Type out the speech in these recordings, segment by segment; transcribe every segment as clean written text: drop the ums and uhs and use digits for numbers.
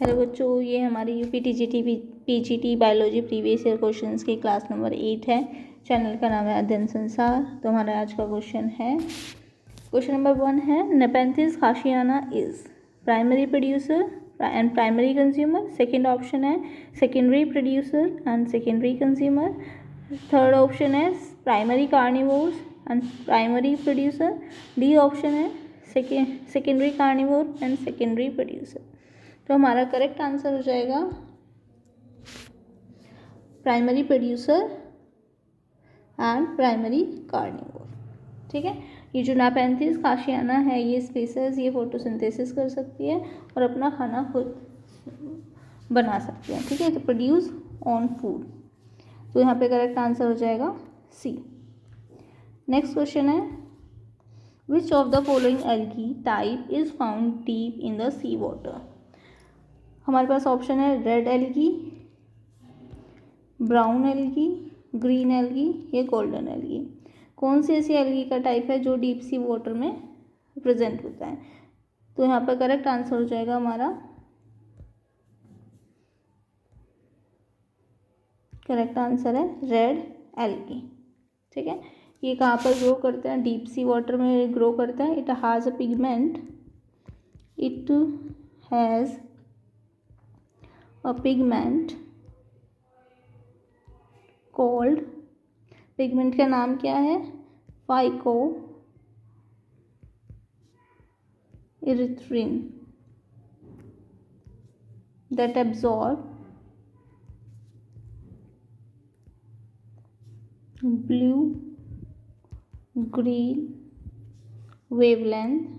Hello बच्चों, ये हमारी UP TGT PGT biology previous year questions की क्लास नंबर 8 है। चैनल का नाम है अध्ययन संसार। तो हमारा आज का क्वेश्चन है, क्वेश्चन नंबर 1 है, Nepenthes khasiana is primary producer and primary consumer. Second option है secondary producer and secondary consumer. Third option है primary carnivores and primary producer. D option है secondary carnivore and secondary producer. तो हमारा correct answer हो जाएगा primary producer and primary carnivore. ठीक है, ये जो नेपेंथिस खासियाना है, ये स्पीसीज ये फोटोसिंथेसिस कर सकती है और अपना खाना खुद बना सकती है। ठीक है, तो प्रोड्यूस ऑन फूड। तो यहाँ पे करेक्ट आंसर हो जाएगा सी। नेक्स्ट क्वेश्चन है, which of the following algae type is found deep in the sea water. हमारे पास ऑप्शन है red algae, brown algae, green algae या गोल्डन एल्गी। कौन सी ऐसी एल्गी का टाइप है जो डीप सी वाटर में प्रेजेंट होता है। तो यहाँ पर करेक्ट आंसर हो जाएगा हमारा, करेक्ट आंसर है रेड एल्गी। ठीक है, ये कहाँ पर ग्रो करते हैं, डीप सी वाटर में ग्रो करते हैं। It has a pigment, it has a pigment called, pigment का नाम क्या है, phyco erythrin, that absorb blue green wavelength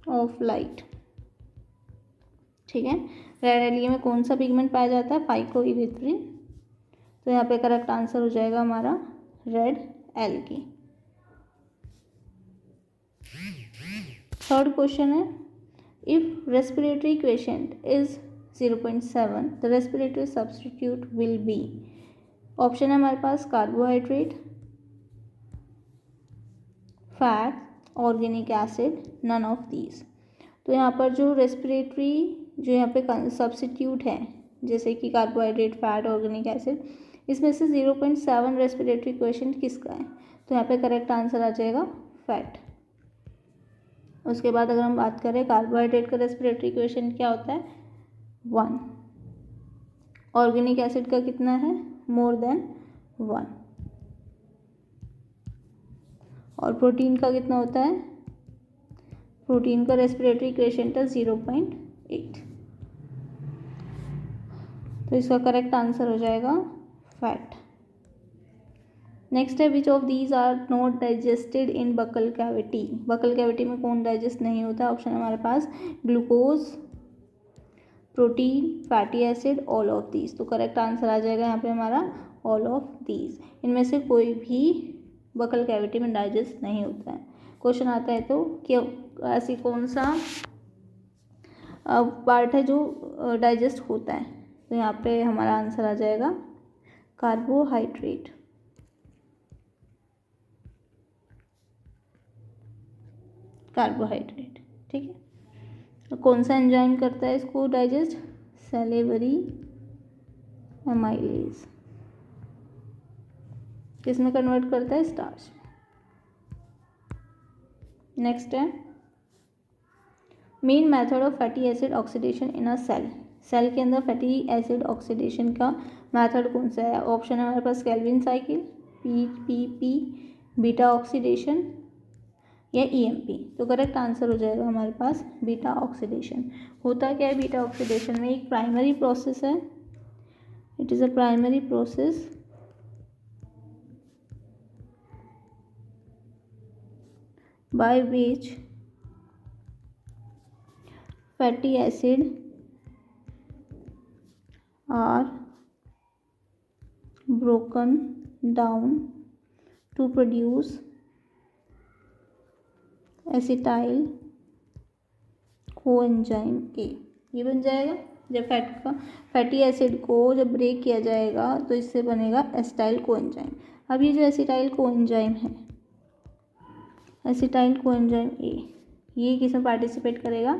of light. ठीक है, रेड एल्गी में कौन सा पिगमेंट पाया जाता है, फाइको इरिथ्रिन। तो यहाँ पे करेक्ट आंसर हो जाएगा हमारा रेड एल्गी। थर्ड क्वेश्चन है, if respiratory quotient is 0.7 the respiratory substitute will be. Option है हमारे पास carbohydrate, fat, organic acid, none of these. तो यहाँ पर जो रेस्पिरेटरी जो यहाँ पे सब्स्टिट्यूट है, जैसे कि कार्बोहाइड्रेट, फैट, ऑर्गेनिक एसिड, इसमें से 0.7 रेस्पिरेटरी क्वेशेंट किसका है। तो यहाँ पे करेक्ट आंसर आ जाएगा फैट। उसके बाद अगर हम बात करें कार्बोहाइड्रेट का रेस्पिरेटरी क्वेशेंट क्या होता है, 1। ऑर्गेनिक एसिड का कितना है, मोर देन 1। और प्रोटीन का कितना होता है, प्रोटीन का रेस्पिरेटरी क्वेशेंट है 0.8। तो इसका करेक्ट आंसर हो जाएगा फैट। नेक्स्ट है, which of these are not digested in buccal cavity. Buccal cavity में कौन डाइजेस्ट नहीं होता है। ऑप्शन है हमारे पास glucose, protein, fatty acid, all of these. तो करेक्ट आंसर आ जाएगा यहाँ पे हमारा ऑल ऑफ दीज। इनमें से कोई भी बकल कैविटी में डाइजेस्ट नहीं होता है। क्वेश्चन आता है तो क्यों, ऐसी कौन सा पार्ट है जो डाइजेस्ट होता है। तो यहाँ पे हमारा आंसर आ जाएगा कार्बोहाइड्रेट। कार्बोहाइड्रेट। ठीक है, तो कौन सा एंजाइम करता है इसको डाइजेस्ट, सैलिवरी एमाइलेज। किसमें कन्वर्ट करता है, स्टार्च। नेक्स्ट है, main method of fatty acid oxidation in a cell. Cell के अंदर फैटी एसिड ऑक्सीडेशन का मेथड कौन सा है। ऑप्शन है हमारे पास Calvin cycle, PPP, beta oxidation या ईएमपी। तो करेक्ट आंसर हो जाएगा हमारे पास बीटा ऑक्सीडेशन। होता क्या है बीटा ऑक्सीडेशन में, एक प्राइमरी प्रोसेस है, it is a primary process by which fatty acid are broken down to produce acetyl coenzyme A। ये बन जाएगा, जब फैटी एसिड को जब ब्रेक किया जाएगा तो इससे बनेगा एसिटाइल कोएंजाइम। अब ये जो एसिटाइल कोएंजाइम है, एसिटाइल कोएंजाइम ए, ये किसमें पार्टिसिपेट करेगा,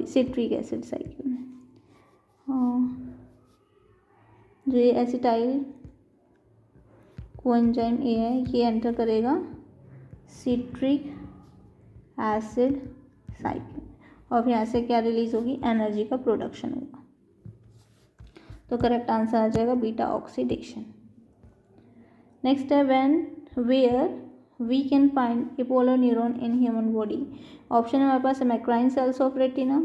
सिट्रिक एसिड साइकिल में। जो ये एसिटाइल कोएंजाइम ए है ये एंटर करेगा सिट्रिक एसिड साइकिल, और यहाँ से क्या रिलीज होगी, एनर्जी का प्रोडक्शन होगा। तो करेक्ट आंसर आ जाएगा बीटा ऑक्सीडेशन। नेक्स्ट है where we can find a polar neuron in human body. Option है हमारे पास amacrine cells of retina,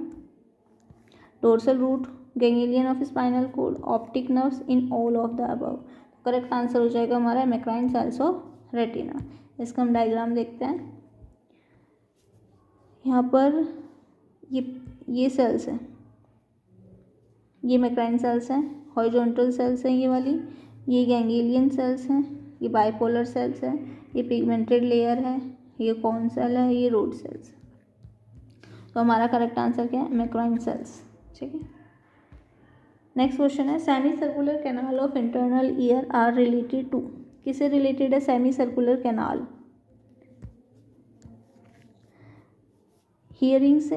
dorsal root ganglion of spinal cord, optic nerves, in all of the above. Correct answer हो जाएगा हमारा मैक्राइन cells of retina. इसका हम diagram देखते हैं। यहाँ पर ये सेल्स हैं, ये मैक्राइन सेल्स हैं, हॉरिजॉन्टल सेल्स हैं ये वाली, ये गैंग्लियन सेल्स हैं, ये बाइपोलर सेल्स हैं, ये पिगमेंटेड लेयर है, ये कॉन सेल है, ये रोड सेल्स। तो हमारा करेक्ट आंसर क्या है, मैक्राइन सेल्स। ठीक है। नेक्स्ट क्वेश्चन है semi circular canal of internal ear are related to. किससे रिलेटेड है सेमी सर्कुलर कैनाल, हियरिंग से,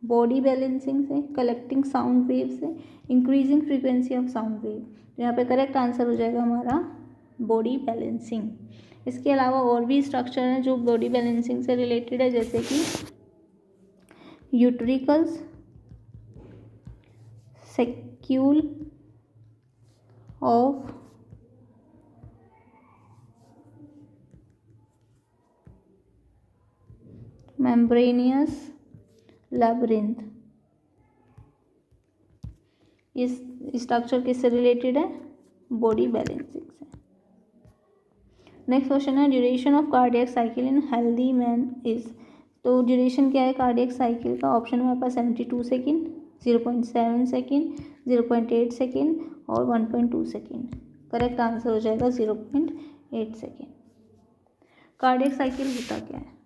बॉडी बैलेंसिंग से, कलेक्टिंग साउंड वेव से, increasing frequency of sound wave. तो यहाँ पे करेक्ट आंसर हो जाएगा हमारा बॉडी बैलेंसिंग। इसके अलावा और भी स्ट्रक्चर हैं जो बॉडी बैलेंसिंग से रिलेटेड है, जैसे कि यूट्रिकल्स, सेक्यूल ऑफ मेम्ब्रेनियस लैब्रिंथ। इस स्ट्रक्चर किससे रिलेटेड है, बॉडी बैलेंसिंग से। नेक्स्ट क्वेश्चन है duration of cardiac cycle in healthy man is. तो ड्यूरेशन क्या है कार्डियक साइकिल का, ऑप्शन हमारे पास 72 सेकेंड, 0.7 सेकेंड, 0.8 सेकेंड और 1.2 सेकेंड। करेक्ट आंसर हो जाएगा 0.8 सेकेंड। कार्डियक साइकिल होता क्या है,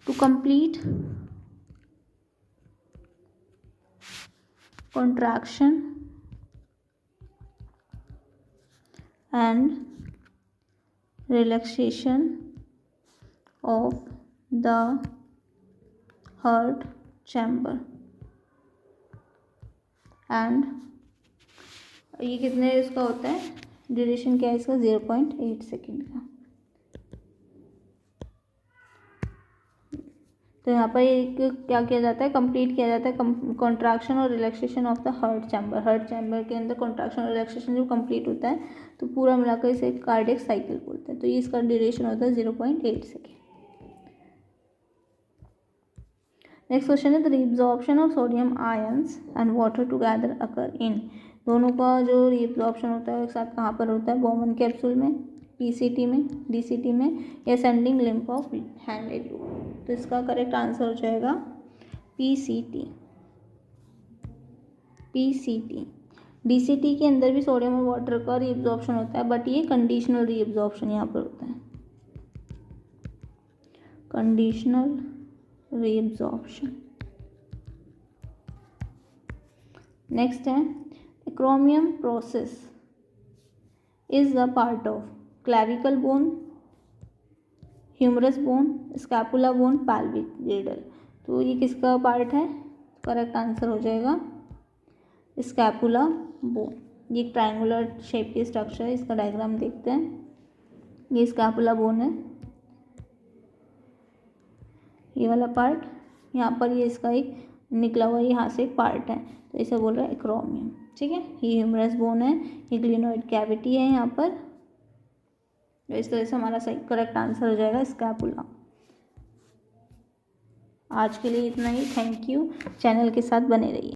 to complete contraction and relaxation of the heart chamber and ये कितने इसका होता है, ड्यूरेशन क्या है इसका 0.8 सेकेंड का। तो यहाँ पर एक क्या किया जाता है, कंप्लीट किया जाता है कॉन्ट्रैक्शन और relaxation of the heart chamber. Heart chamber के अंदर कॉन्ट्रैक्शन और रिलैक्सेशन जब कंप्लीट होता है तो पूरा मिलाकर इसे कार्डियक साइकिल बोलते हैं। तो ये इसका ड्यूरेशन होता है 0.8 सेकेंड। नेक्स्ट क्वेश्चन है the reabsorption of sodium ions and water together occur in. दोनों का जो रीअब्जॉर्प्शन होता है एक साथ कहाँ पर होता है, बॉमन कैप्सूल में, पीसीटी में, डीसीटी में, या sending lymph of handed loop. तो इसका करेक्ट आंसर हो जाएगा पीसीटी। डीसीटी के अंदर भी सोडियम और वाटर का रीअब्जॉर्प्शन होता है, बट ये कंडीशनल रीअब्जॉर्प्शन यहाँ पर होता है, कंडीशनल रीअब्जॉर्प्शन। नेक्स्ट है acromion process is the part of clavicle bone, humerus bone, scapula bone, pelvic girdle. तो ये किसका पार्ट है, करेक्ट आंसर हो जाएगा स्कैपुला बोन। ये एक ट्रायंगुलर शेप की स्ट्रक्चर है, इसका डायग्राम देखते हैं। ये स्कैपुला बोन है, ये वाला पार्ट, यहाँ पर ये इसका एक निकला हुआ यहाँ से एक पार्ट है, तो इसे बोल रहा है एक्रोमियम। ठीक है, ये ह्यूमरस बोन है, ये ग्लिनोइड कैविटी है यहाँ पर। तो इस तरह से हमारा सही करेक्ट आंसर हो जाएगा स्कैपुला। आज के लिए इतना ही, थैंक यू। चैनल के साथ बने रहिए।